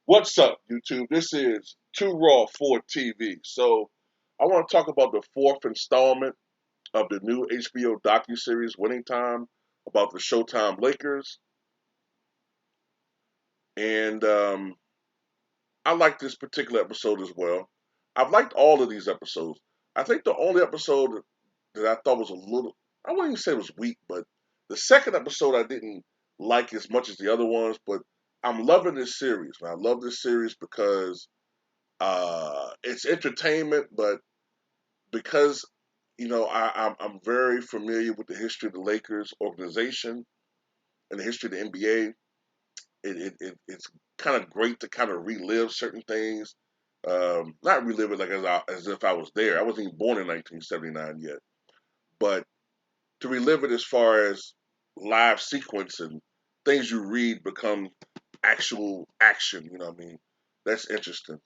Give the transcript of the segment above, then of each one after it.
What's up, YouTube? This is Too Raw for TV. So, I want to talk about the fourth installment of the new HBO docuseries Winning Time about the Showtime Lakers. And I like this particular episode as well. I've liked all of these episodes. I think the only episode that I thought was a little, I wouldn't even say it was weak, but the second episode I didn't like as much as the other ones. But I'm loving this series. And I love this series because it's entertainment, but because I'm very familiar with the history of the Lakers organization and the history of the NBA. It's kind of great to kind of relive certain things. Not relive it like as if I was there. I wasn't even born in 1979 yet, but to relive it as far as live sequence and things you read become actual action. You know what I mean? That's interesting.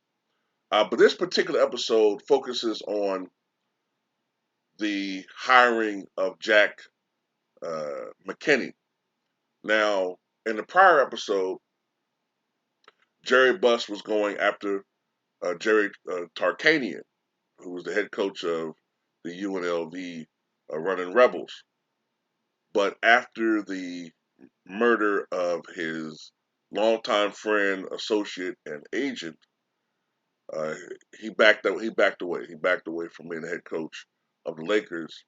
But this particular episode focuses on the hiring of Jack McKinney. Now, in the prior episode, Jerry Buss was going after Jerry Tarkanian, who was the head coach of the UNLV Running Rebels. But after the murder of his longtime friend, associate, and agent, uh, he backed up. He backed away. He backed away from being the head coach of the Lakers,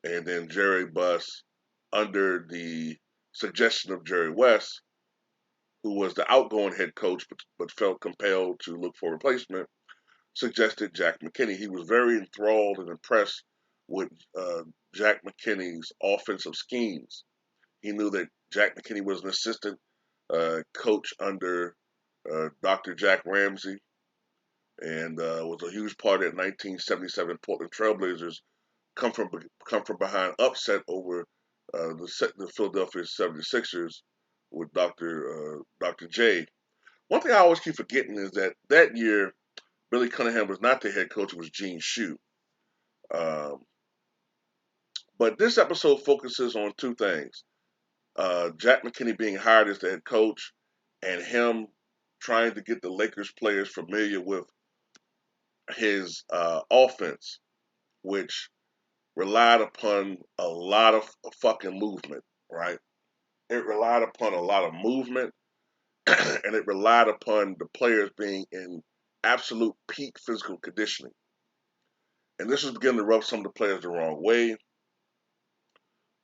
and then Jerry Buss, under the suggestion of Jerry West, who was the outgoing head coach but felt compelled to look for a replacement, suggested Jack McKinney. He was very enthralled and impressed with Jack McKinney's offensive schemes. He knew that Jack McKinney was an assistant coach under Dr. Jack Ramsey and was a huge part of that 1977 Portland Trailblazers come from behind upset over the Philadelphia 76ers with Dr. J. One thing I always keep forgetting is that year Billy Cunningham was not the head coach; it was Gene Shue. Um, but this episode focuses on two things: Jack McKinney being hired as the head coach, and him trying to get the Lakers players familiar with his offense, which relied upon a lot of fucking movement, right? It relied upon a lot of movement and it relied upon the players being in absolute peak physical conditioning. And this was beginning to rub some of the players the wrong way.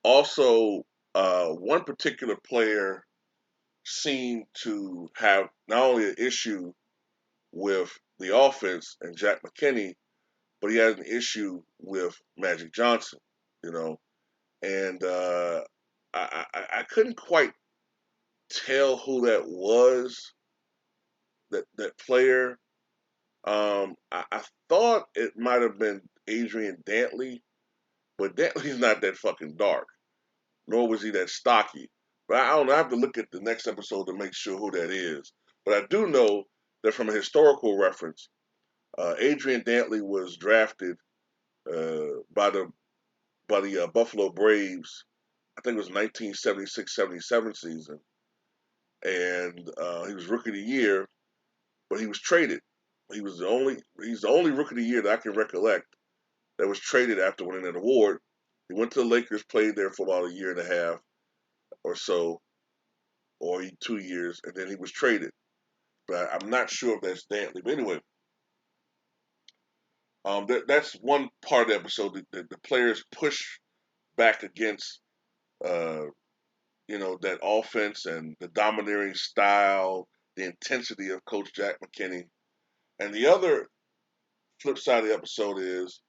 Also, one particular player seemed to have not only an issue with the offense and Jack McKinney, but he had an issue with Magic Johnson, you know. And I couldn't quite tell who that was, that player. I thought it might have been Adrian Dantley, but Dantley's not that fucking dark, nor was he that stocky. But I don't know. I have to look at the next episode to make sure who that is. But I do know that from a historical reference, Adrian Dantley was drafted by the Buffalo Braves. I think it was 1976-77 season, and he was rookie of the year, but he was traded. He's the only rookie of the year that I can recollect that was traded after winning an award. He went to the Lakers, played there for about a year and a half or so, or 2 years, and then he was traded. But I'm not sure if that's Dantley. But anyway, that's one part of the episode that the players push back against, uh, that offense and the domineering style, the intensity of Coach Jack McKinney. And the other flip side of the episode is,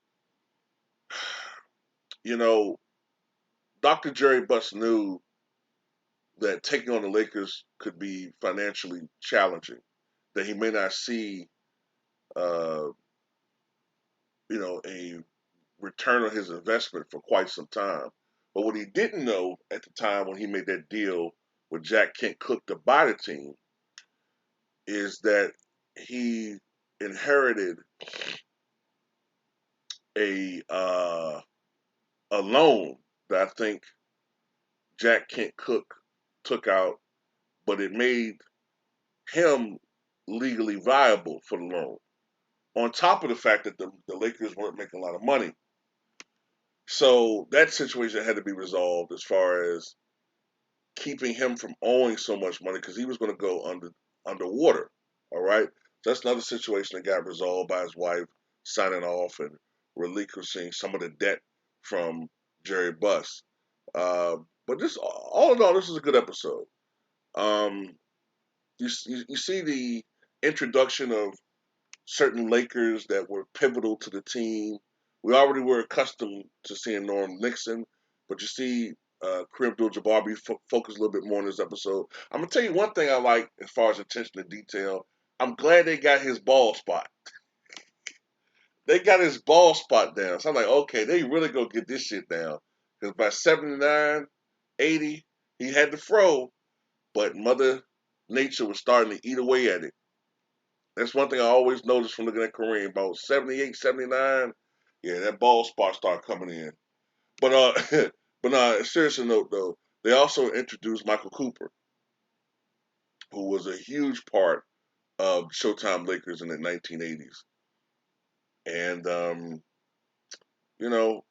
you know, Dr. Jerry Buss knew that taking on the Lakers could be financially challenging, that he may not see, uh, a return on his investment for quite some time. But what he didn't know at the time when he made that deal with Jack Kent Cook to buy the team is that he inherited a uh, a loan that I think Jack Kent Cook took out, but it made him legally viable for the loan. On top of the fact that the Lakers weren't making a lot of money. So that situation had to be resolved as far as keeping him from owing so much money because he was going to go underwater. All right, so that's another situation that got resolved by his wife signing off and relinquishing some of the debt from Jerry Buss. Uh, but this, all in all, this is a good episode. Um, you see the introduction of certain Lakers that were pivotal to the team. We already were accustomed to seeing Norm Nixon, but you see Kareem Abdul-Jabbar be focused a little bit more on this episode. I'm gonna tell you one thing I like as far as attention to detail. I'm glad they got his ball spot. They got his ball spot down. So I'm like, okay, they really gonna get this shit down. Because by 79, 80, he had the fro, but Mother Nature was starting to eat away at it. That's one thing I always noticed from looking at Kareem. About 78, 79, yeah, that ball spot started coming in. But seriously note though, they also introduced Michael Cooper, who was a huge part of Showtime Lakers in the 1980s. And you know,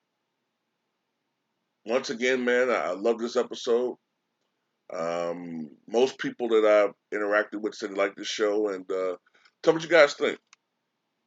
once again, man, I love this episode. Most people that I've interacted with said they like this show, and tell me what you guys think.